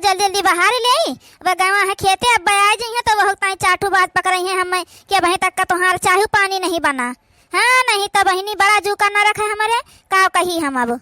जल्दी जल्दी बाहर ले आई। अब गाँव है खेते, अब आ जाइए तो बहुत ताई चाटू बात पकड़ई है हमें कि अब तक का तुम्हारा चाहू पानी नहीं बना। हाँ नहीं तो बहनी बड़ा जूका न रखा हमारे का कही हम अब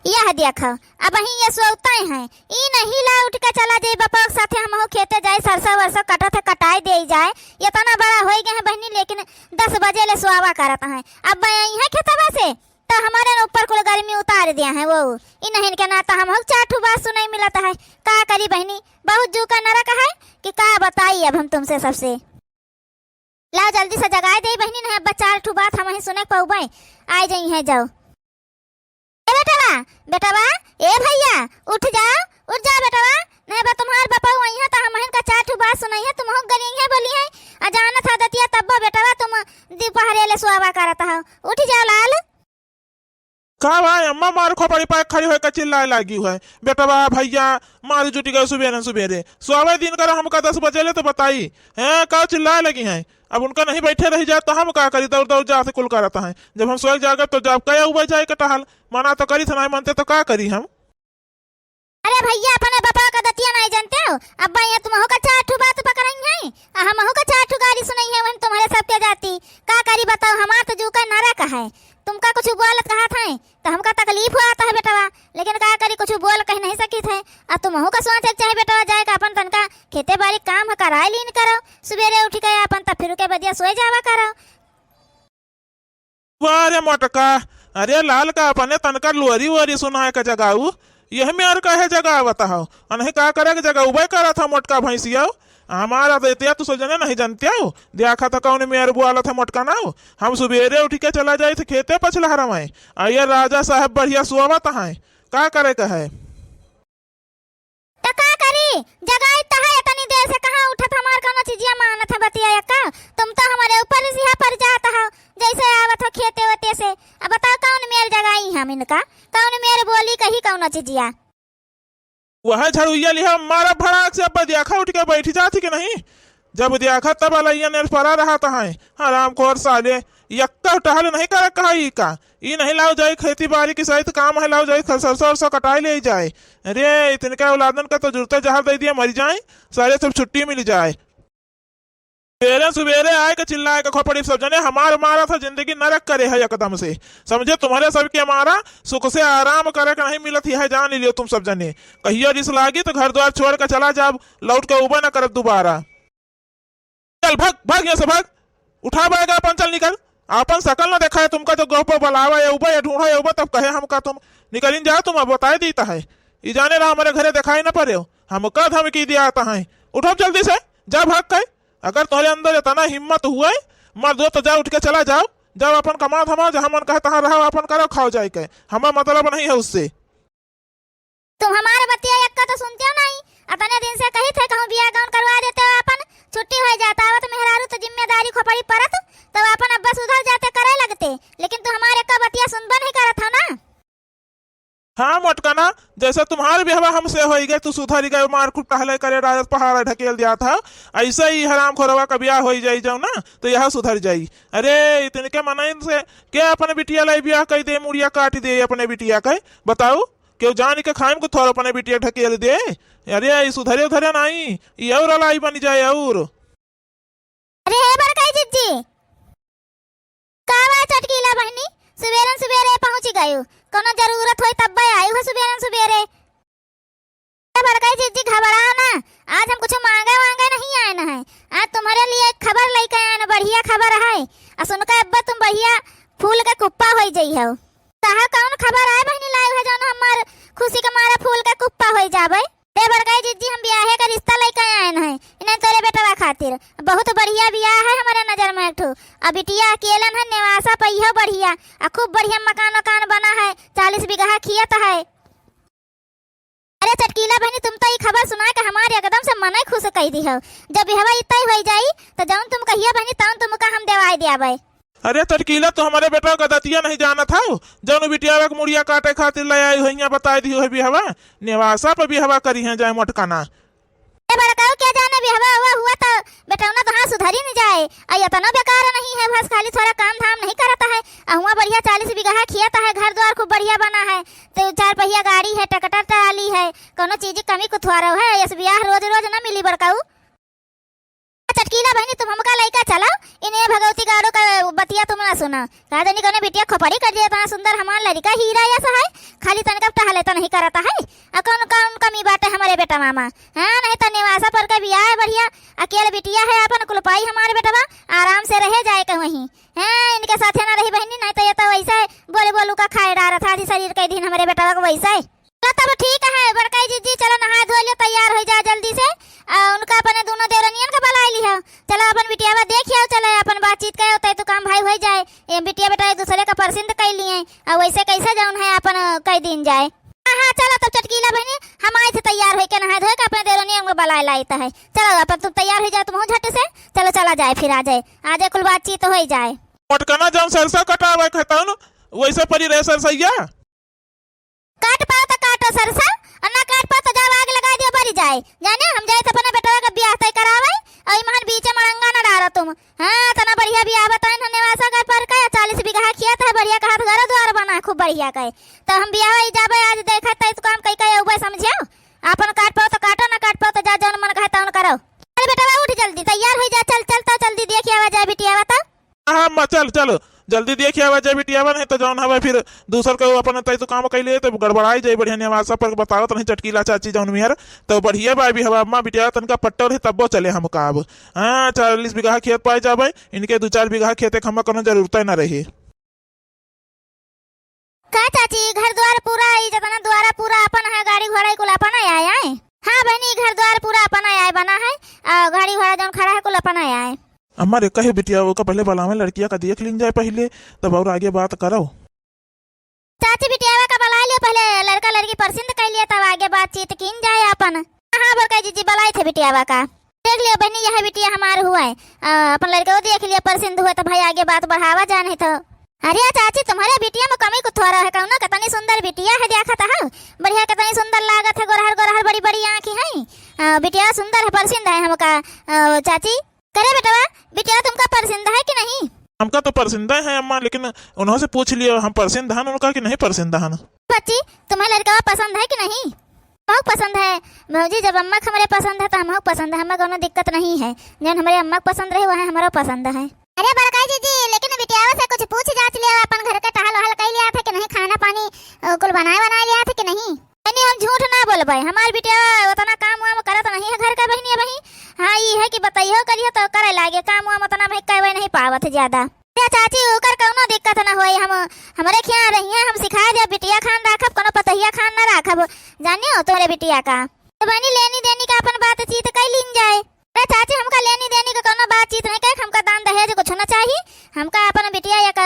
यह देखो अब ये सोता हैं ई नहीं ला उठ के चला जाए बापा के साथे हम खेते जाए सरसा वरसा कटत है कटाई दे जाए। ये तना बड़ा हो गए हैं बहनी लेकिन 10 बजे ले सुहावा करत हैं। अब आई है खेतवा से तो हमारे ऊपर कुल गर्मी उतार दिया है वो इ नहीं के ना तो हम चाठू बात सुनाई मिलता है का करी बहनी बहुत जूका नरक है कि का बताई अब हम तुमसे सबसे। लाओ जल्दी से जगाए दे बहनी नहीं अब 4 ठू बात हम ही सुने पाऊबे आ जाई है। जाओ बेटवा बेटवा ए भैया उठ जाओ बेटवा नहीं बा तुम्हार बापा वही है तो हम का 4 ठू बात सुनाई है तुम गली है बोली है अजाना था दतिया तब बेटवा तुम दोपहर ले सुहावा करता हो उठ जाओ लाल। का भाई अम्मा मार खोपड़ी पाए खड़ी होकर चिल्लाए लगी हुआ है बेटवा भैया मार जुटी गए सुबेरे सुबेरे सुबह दिन कर हमका 10 बजे ले तो बताई है का चिल्लाए लगी हैं। अब उनका नहीं बैठे रह जाए तो हम का करी दौड़ दौड़ जा से कुल करता है जब हम सोच जाकर तो जब कया उबे जाए कटहल मना तो करी था नहीं मानते तो का करी हम। अरे भैया अपने बापा का दतिया नहीं जानते हो अब ये तुम का 4 ठू बात पकड़ई है हम का 4 ठू गाली सुनाई है वही तुम्हारे सबके जाती का करी बताओ हमारा तो जूका नरक है तुमका कुछ बोल कहा था तो हमका तकलीफ हुआ था बेटवा लेकिन का करी कुछ बोल कह नहीं सकी थे अब तुम का सोच चाहे बेटवा जाए का अपन तनका खेते बाड़ी काम कराए लीन करो सुबेरे उठ गए अपन तब फिर के बदिया सोए जावा करो। वारे मोटका अरे लाल का अपने तनका लोरी वोरी सुनाए का जगाऊ यह में और कहे जगह बताओ नहीं का करे जगह उबे करा था मोटका भैंसिया हमारा तो इतिया तो सजने नहीं जानते हो देखा था कौन मेयर बुआला था मोटका ना हो हम सुबेरे उठ के चला जाए थे खेते पछलहरा में आइए राजा साहब बढ़िया सुआवत है का करे का है तो का करी जगाई तो है इतनी देर से कहां उठा था हमार कोनो चीजिया मानत है बतिया का तुम तो हमारे ऊपर सिहा पर जाता हो जैसे आवत हो खेते होते से। अब बताओ कौन मेयर जगाई हम इनका कौन मेयर बोली कही कौन चीजिया वह झड़ुइया लिहा मारा भड़ाक से अब देखा उठ के बैठी जाती कि नहीं जब देखा तब अलैया ने पड़ा रहा था हराम खोर साले यक्का टहल नहीं कर कहा ई का ई नहीं लाओ जाए खेती बाड़ी की सहित काम है लाओ जाए सरसों सरसों कटाई ले जाए। अरे इतने का औलादन का तो जुड़ते जहां दे दिया मर जाए सारे सब छुट्टी मिल जाए। सवेरे सवेरे आए के चिल्लाए के खोपड़ी सब जने हमार मारा था जिंदगी नरक करे है एकदम से समझे तुम्हारे सबके मारा सुख से आराम करे का नहीं मिलत है जान लियो तुम सब जने कहियो रिस लागी तो घर द्वार छोड़ के चला जाब लौट के उबे न करब दोबारा। चल भाग भाग यहाँ से भाग उठा बैगा अपन चल निकल अपन सकल न देखा है तुमका जो गौ पर बलावा या उबे या ढूंढा या उबे तब कहे हमका तुम निकलिन जाओ तुम अब बताए देता है ई जाने रहा हमारे घरे दिखाई न पड़े हम का धमकी दिया आता है उठो जल्दी से जा भाग के अगर तुम्हारे अंदर इतना हिम्मत हुआ है मर्द तो जा उठ के चला जाओ जब अपन कमा धमा जहां मन कहे तहां रहो अपन करो खाओ जाए के हमारा मतलब नहीं है उससे। तुम हमारे बतिया यक्का तो सुनते हो नहीं अपने दिन से कही थे कहूं बिया गाउन करवा देते हो अपन छुट्टी हो जाता है तो मेहरारू तो जिम्मेदारी खोपड़ी परत तो अपन अब्बा सुधर जाते करे लगते लेकिन तू हमारे का बतिया सुनबा नहीं करत हो ना। हाँ मोटकाना जैसे तुम्हारे भी हवा हमसे हो गए तू सुधर गए मार कुट टहले करे राजत पहाड़ ढकेल दिया था ऐसे ही हराम खोरवा का ब्याह हो जाई जाओ ना तो यह सुधर जाई। अरे इतने के मनाइन से क्या अपने बिटिया लाई ब्याह कह दे मुड़िया काट दे अपने बिटिया का बताओ क्यों जान के खाइम को थोड़ा अपने बिटिया ढकेल दे। अरे सुधरे उधरे नहीं ये और लाई बन जाए और अरे बड़काई जिज्जी कावा चटकीला बहनी सुबेरे सुबेरे पहुंच गयो कोनो जरूरत होई तब आई हो सुबेरे सुबेरे। बड़काई जिज्जी घबराओ ना आज हम कुछ मांगे वांगे नहीं आए ना है आज तुम्हारे लिए एक खबर लेके आए ना बढ़िया खबर है आ सुनकर अब्बा तुम बढ़िया फूल का कुप्पा हो जाई हो ताहा कौन खबर आए बहनी लाई है जौन हमार खुशी के मारे फूल का कुप्पा हो जाबे। ते बड़काई जिज्जी हम ब्याह का रिश्ता लेके आए हैं इन्हें तोरे बेटवा खातिर बहुत बढ़िया ब्याह है हमारे नजर में एक अब बिटिया अकेलन है निवासा पहियो बढ़िया आ खूब बढ़िया मकान वकान बना है 40 बीघा खेत है। अरे चटकीला बहनी तुम तो ये खबर सुना के हमारे एकदम से मन ही खुश कही दी हो जब हवा इतना ही हो जाई तो जौन तुम कहिए बहनी तौन तुमका हम देवाई दियाबे। अरे चटकीला तो हमारे बेटा का दतिया नहीं जाना था जौन बिटिया का मुड़िया काटे खातिर ले आई हो बताई दी है बिहवा निवासा पर बिहवा करी है जाए मोटकाना। बड़काऊ क्या जाने बिहवा हुआ तो बेटौना तो हाँ सुधरी नहीं जाए। आई इतना बेकार नहीं है, बस खाली थोड़ा काम धाम नहीं करता है। हुआ बढ़िया 40 बीघा खियाता है, घर द्वार खूब बढ़िया बना है, तो 4 पहिया गाड़ी है, ट्रैक्टर ट्राली है, कोनो चीज की कमी कुथवारो है। इस ब्याह रोज रोज न मिली बड़काऊ। चटकीला बहनी तुम हमका लइका चलाओ, इन्हें भगवती गाड़ो का बतिया तुम ना सुना। कहा देनी कने बिटिया खोपड़ी कर दिया, इतना सुंदर हमार लड़का हीरा या सा है, खाली तनका टहले तो नहीं करता है। कौन कौन कमी बात है हमारे बेटा मामा? हाँ नहीं तो निवासा पर का बियाह है बढ़िया, अकेले बिटिया है अपन कुलपाई हमारे बेटवा, आराम से रहे जाए कहीं वहीं। हाँ इनके साथ ना रही बहनी, नहीं तो ये तो वैसा है बोले बोलू का खाए डारा था शरीर के दिन हमारे बेटवा को वैसा है। तब ठीक है बड़काई जी, चलो नहा धो लियो, तैयार हो जा जल्दी से। उनका अपने दोनों देवरनियन का बुला लिया, चलो अपन बिटियावा देखियो, चलो अपन बातचीत करे होता है तो काम भाई हो जाए। ये बिटिया बेटा एक दूसरे का पसंद कर लिए, और वैसे कैसे जाऊन है अपन कई दिन जाए। हाँ चलो तब चटकीला बहनी हम आए थे तैयार हो के नहा धो के अपने देवरनियन को बुला लाता है। चलो अपन तुम तैयार हो जाए, तुम झट से चलो चला जाए, फिर आ जाए कुल बातचीत हो जाए। पटकना जाऊं सरसा कटावा कहता हूं वैसे परी रहे सरसैया। काट पाओ तो काटो सरसा, और ना काट पाओ तो जाओ आग लगा दियो बरी जाए। जाने हम जाए तो अपने बेटा का ब्याह तय करावे, और महन बीच मड़ंगा ना डारो तुम। हाँ तना बढ़िया ब्याह बताएं निवासा का पर का 40 बीघा किया था, बढ़िया का घर द्वार बना है खूब बढ़िया का। तो हम ब्याह ही जाबे आज देखा तय तो काम कई कई उबे समझियो। अपन काट पाओ तो काटो, ना काट पाओ तो जा जौन मन कहता उन करो। अरे बेटा उठ जल्दी तैयार हो जा, चल जल्दी देखिए आवा जाए बिटिया बता। हाँ माँ चल जल्दी देखिए आवा जाए बिटियावा, नहीं तो जौन हवा फिर दूसर के अपन तय तो काम कैले तो गड़बड़ाई जाए। बढ़िया निवासा पर बतावत नहीं चटकीला चाची जौन मिहर तो बढ़िया बा भी हवा अम्मा बिटिया तनका पट्टर है तब चले हम काब। हाँ 40 बीघा खेत पाए जाबे, इनके 2-4 बीघा खेते हम कोनो जरूरत न रही। का चाची घर द्वार पूरा जतना द्वारा पूरा अपन है, गाड़ी घोड़ा कुल अपन आया है। हाँ बहनी घर द्वार पूरा अपन आया बना है, गाड़ी घोड़ा जौन खड़ा है कुल अपन आया है। अम्मा रे कहे बिटिया वो का पहले बलावे लड़किया का देख लीन जाए पहले, तब और आगे बात करो। चाची बिटियावा का बुला लियो, पहले लड़का लड़की पसंद कर लिया तब आगे बातचीत की जाए अपन। हाँ बड़का जी बुलाए थे बिटियावा का, देख लियो बहनी यह बिटिया हमार हुआ है, अपन लड़के को देख लिया पसंद हुआ तो भाई आगे बात बढ़ावा जाने तो। अरे चाची तुम्हारे बिटिया में कमी कुछ थोड़ा है, कहूँ ना कितनी सुंदर बिटिया है, देखा था बढ़िया कितनी सुंदर लागत है, गोरहर बड़ी बड़ी आँखें हैं, बिटिया सुंदर है पसंद है हमका। चाची करे बेटवा बिटिया तुमका पसंद है कि नहीं? हमका तो पसंद है अम्मा, लेकिन उन्होंने से पूछ लिया हम पसंद है उनका कि नहीं पसंद है। बच्ची तुम्हें लड़का पसंद है कि नहीं? बहुत पसंद है भौजी, जब अम्मा हमारे पसंद है तो हम पसंद है, हमें कोनो दिक्कत नहीं है, जब हमारे अम्मा पसंद रहे वह हमारा पसंद है। अरे बड़काई जी लेकिन बिटियावा से कुछ पूछ जांच लिया, अपन घर का टहल वहल कर लिया था कि नहीं, खाना पानी कुल बना लिया था कि नहीं? नहीं हम झूठ ना बोलबे, हमार बिटिया उतना काम वाम करत नहीं है घर का बहनी बही। हाँ ये है कि बताइयो करियो तो करे लागे, काम वाम उतना भाई कहवे नहीं पावत ज्यादा। चाची ओकर कौनो दिक्कत ना होई, हम हमरे खिया रही है, हम सिखा दे बिटिया खान राखब, कोनो पतहिया खान ना राखब, जानियो तोरे बिटिया का। तो बहनी लेनी देनी का अपन बातचीत कर लीन जाए। अरे चाची हमका लेनी देनी का कोनो बातचीत नहीं करे, हमका दान दहेज कुछ ना चाहिए, हमका अपन बिटिया एक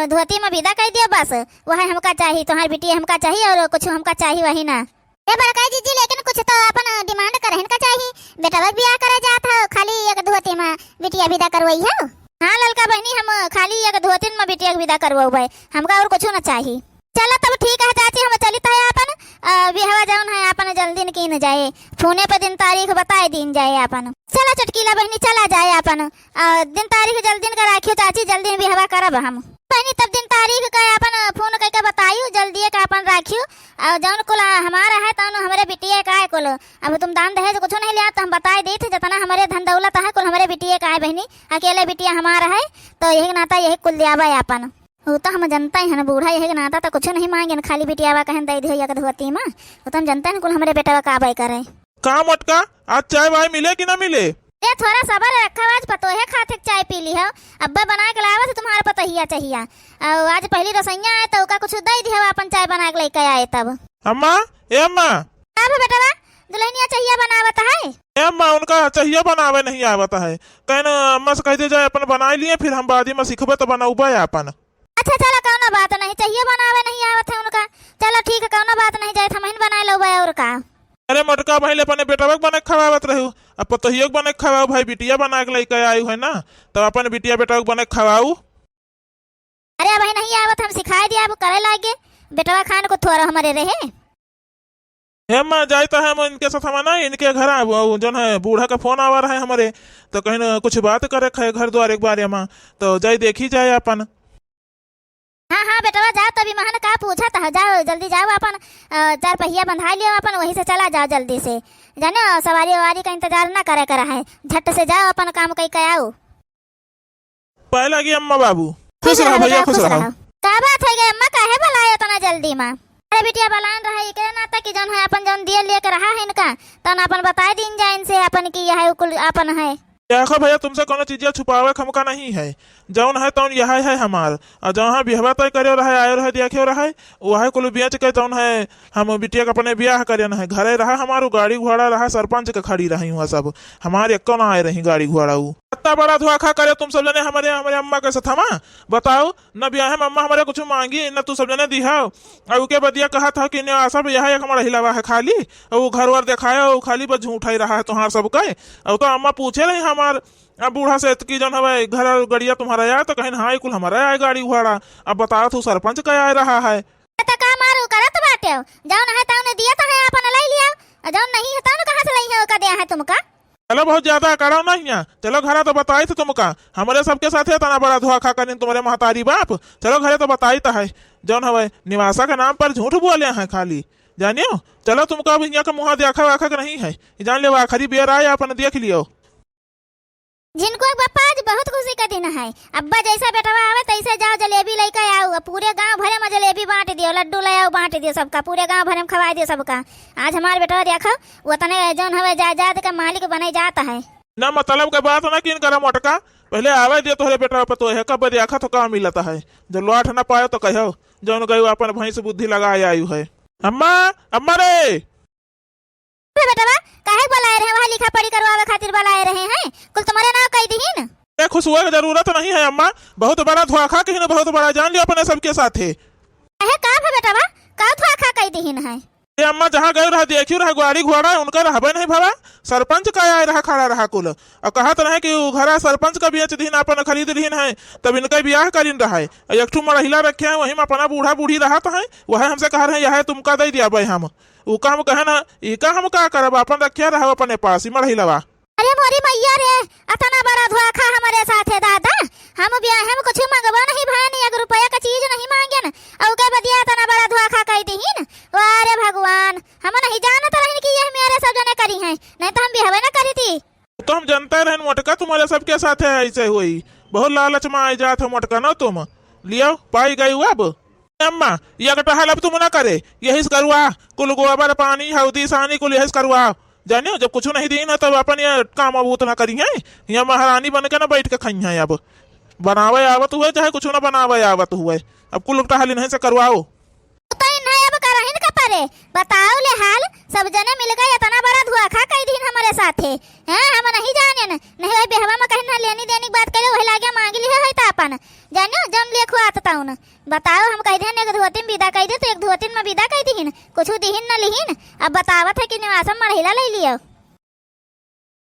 धोती में विदा कर दियो बस, वह हमका चाहिए, तुम्हारी बिटिया हमका चाहिए और कुछ हमका चाहिए वही ना। ए बड़काई जी लेकिन कुछ तो अपन डिमांड करहन का चाहिए, बेटा ब्याह करे जात हो खाली एक धोती में बिटिया विदा करवई हो। हाँ ललका बहनी हम खाली एक धोती में बिटिया विदा करवाऊ, हमका और कुछ ना चाहिए। चलो तब ठीक है चाची हम चलित है अपन बिहवा जाऊन है अपन जल्दी की न जाए, फोने पे दिन तारीख बताए दिन जाए अपन। चला चटकीला बहनी चला जाए अपन, दिन तारीख जल्दी का राखियो चाची, जल्दी बिहवा करब हम बहनी, तब दिन तारीख का अपन फोन करके बताइयो जल्दी का अपन राखियो, और जौन कुल हमारा है तौन हमारे बिटिया का है कुल। अब तुम दान दहेज कुछ नहीं लिया तो हम बताए देते, जितना हमारे धन दौलत है कुल हमारे बिटिया का है बहनी, अकेले बिटिया हमारा है तो यही नाता यही कुल दियावा है अपन। वो तो हम जनता ही है बूढ़ा यही नाता तो कुछ नहीं मांगे न, खाली बिटियावा कहन दे दियो एक धोती में, वो तो हम जनता है कुल हमारे बेटा का आबाई करे। का मटका आज चाय वाय मिले कि ना मिले? ये थोड़ा सबर रखा, आज पतोहे खाते चाय पी ली है, अब्बा बना के लावा से तुम्हारे पतोहिया चाहिए, आज पहली रसोइया आए तो का कुछ दे दिया अपन चाय बना के लेके आए तब। अम्मा ए अम्मा अब बेटा दुल्हनिया चाहिए बनावत है, ए अम्मा उनका चाहिए बनावे नहीं आवत है, कहना अम्मा से कह दे जाए अपन बना लिए, फिर हम बाद में सीखबे तो बनाऊबे अपन। अच्छा चलो कौनो बात नहीं, चाहिए बनावे नहीं आवत है उनका, चलो ठीक है कौनो बात नहीं, जाए हम बना लो और का। अरे मोटका भाई अपने बेटा बने खवावत रहू, अब पतोहियो बने खवाऊ, भाई बिटिया बना के लेके आई है ना, तो अपन बिटिया बेटा बने खवाऊ। अरे भाई नहीं आवत हम सिखाए दिया, अब करे लागे बेटवा खान को थोड़ा हमारे रहे। हे मैं जाता है मैं इनके साथ हमारा इनके घर जो है बूढ़ा का फोन आवा रहा है हमारे, तो कहीं न कुछ बात करे है घर द्वार एक बार में, तो जाई देखी जाए अपन। हाँ हाँ बेटवा जाओ, तभी महन का पूछा था, जाओ जल्दी जाओ अपन, चार पहिया बंधा लियो अपन, वहीं से चला जाओ जल्दी से, जानो सवारी ववारी का इंतजार ना करे करा है, झट से जाओ अपन काम कहीं के आओ। पाए लगी अम्मा बाबू, खुश रहो भैया, खुश रहो। का बात है अम्मा, काहे बुलाए इतना जल्दी माँ? अरे बिटिया बलान रहा है, के नाता कि जौन है अपन जौन दिए लेके रहा है इनका, तन अपन बता दीन जाए इनसे अपन की यह है कुल अपन है। देखो भैया तुमसे कोनो चीज छुपावे हमका नहीं है, जौन है तौन यह है हमार, और जहाँ बिहवा तय करे रहे आयो रहे देखे रहे वह कुल बेच के तौन है हम बिटिया के अपने ब्याह करे न है, घरे रहा हमारू गाड़ी घोड़ा रहा, सरपंच के खड़ी रही हुआ सब, हमारे एको ना आए रही गाड़ी घोड़ा। इतना बड़ा धोखा करे तुम सब जने हमारे हमारे अम्मा के साथ हमा, बताओ न ब्याह में अम्मा हमारे कुछ मांगी न तू सब जने दिहाओ, और उसके बदिया कहा था कि सब यह एक हमारा हिलावा है खाली, और वो घर वर दिखाया वो खाली बस झूठा ही रहा है तुम्हारा सबका। और तो अम्मा पूछे रही हमार अब बूढ़ा से की जन हवे घर गड़िया तुम्हारा आया, तो कहीं हाँ कुल हमारा आए गाड़ी घोड़ा, अब बताओ तू सरपंच का आ रहा है। तो का मारू करत बाटे, जौन है तौन दिया तो है अपन ले लिया, और जौन नहीं है तौन कहां से लई है का दिया है तुमका। चलो बहुत ज्यादा करो नहीं है, चलो घरे तो बताई थे तुमका, हमारे सबके साथ है तना बड़ा धोखा करी तुम्हारे महतारी बाप, चलो घरे तो बताई तो है, जौन हवे निवासा के नाम पर झूठ बोले हैं खाली, जानियो। चलो तुमका अब यहाँ का मुँह देखा वाखा नहीं है, जान ले आखिरी बेर आए अपन देख लियो। जिनको पप्पा आज बहुत खुशी का दिन है, अब्बा जैसा बेटवा आवे तैसे जाओ जलेबी लेकर आओ, पूरे गांव भरे में जलेबी बांट दियो, लड्डू ले आओ बांट दियो सबका, पूरे गांव भरे में खवा दियो सबका। आज हमारे बेटवा देखो वो तने जौन हवे जायदाद का मालिक बने जाता है ना, मतलब का बात ना किन करा मोटका, पहले आवे दियो तोहरे बेटा पर, तो है कब देखा तो काम मिलता है, जो लौट ना पायो तो कहो जौन गयो अपन भैंस बुद्धि लगा आयु है। अम्मा अम्मा रे बेटवा काहे बुलाए रहे, वहाँ लिखा पढ़ी करवावे खातिर बुलाए रहे हैं, कुल तुम्हारे नाम कह दीहिन। खुश हुआ की जरूरत नहीं है अम्मा, बहुत बड़ा धोखा कहीं बहुत बड़ा जान लियो अपने सबके साथ है। का बेटवा का धोखा कह दीहिन है? अम्मा जहाँ गए रहा देखियो रहा गाड़ी घोड़ा उनका रहबे नहीं भवा, सरपंच का आए रहा खड़ा रहा कुल, और कहत रहे कि घर सरपंच का बेच दीन अपन खरीद दीन है, तब इनका ब्याह करीन रहा है, एक ठू मरहिला रखे हैं वही में अपना बूढ़ा बूढ़ी रहा है, वह हमसे कह रहे हैं यह तुमका दे दिया भाई हम, उका हम कहे ना इका हम का करब अपन रखे रहा अपने पास ही मरहिलवा। अरे मोरी मैया रे, इतना बड़ा धोखा हमारे साथ है दादा, हम ब्याह हम कुछ मंगवा नहीं भाई, एक रुपया का चीज नहीं मांगे न, और के बदिया इतना बड़ा धोखा कह दीहिन। अरे भगवान, हम नहीं जानत रहिन कि यह मेरे सब जने करी है, नहीं तो हम ब्याह ना करी थी। तो हम जानते रहन मोटका तुम्हारे सबके साथ है ऐसे हुई, बहुत लालच में आ जाते मोटका ना तुम लियो पाई गई अब। अम्मा यह कटहल अब तुम ना करे, यही करवा कुल गोबर पानी हल्दी सानी कुल यही करवा, जानियो जब कुछ नहीं दी ना तब अपन ये काम अब उतना करी है, यहाँ महारानी बन के ना बैठ के खाई है, अब बनावे आवत हुए चाहे कुछ ना बनावे आवत हुए, अब कुल टहल नहीं से करवाओ। बताओ ले हाल, सब जने मिल गए इतना बड़ा धोखा कई दिन हमारे साथ है, हम नहीं जाने न, नहीं वही बेहवा में कहीं ना लेनी देनी बात करे वही लागे मांग ली है तो अपन जानो जम ले खुआता हूं। बताओ हम कह देन एक धोतिन विदा कह दे, तो एक धोतिन में विदा कह दीहिन, कुछ दीहिन न लिहिन, अब बतावत है कि निवासम महिला ले लियो।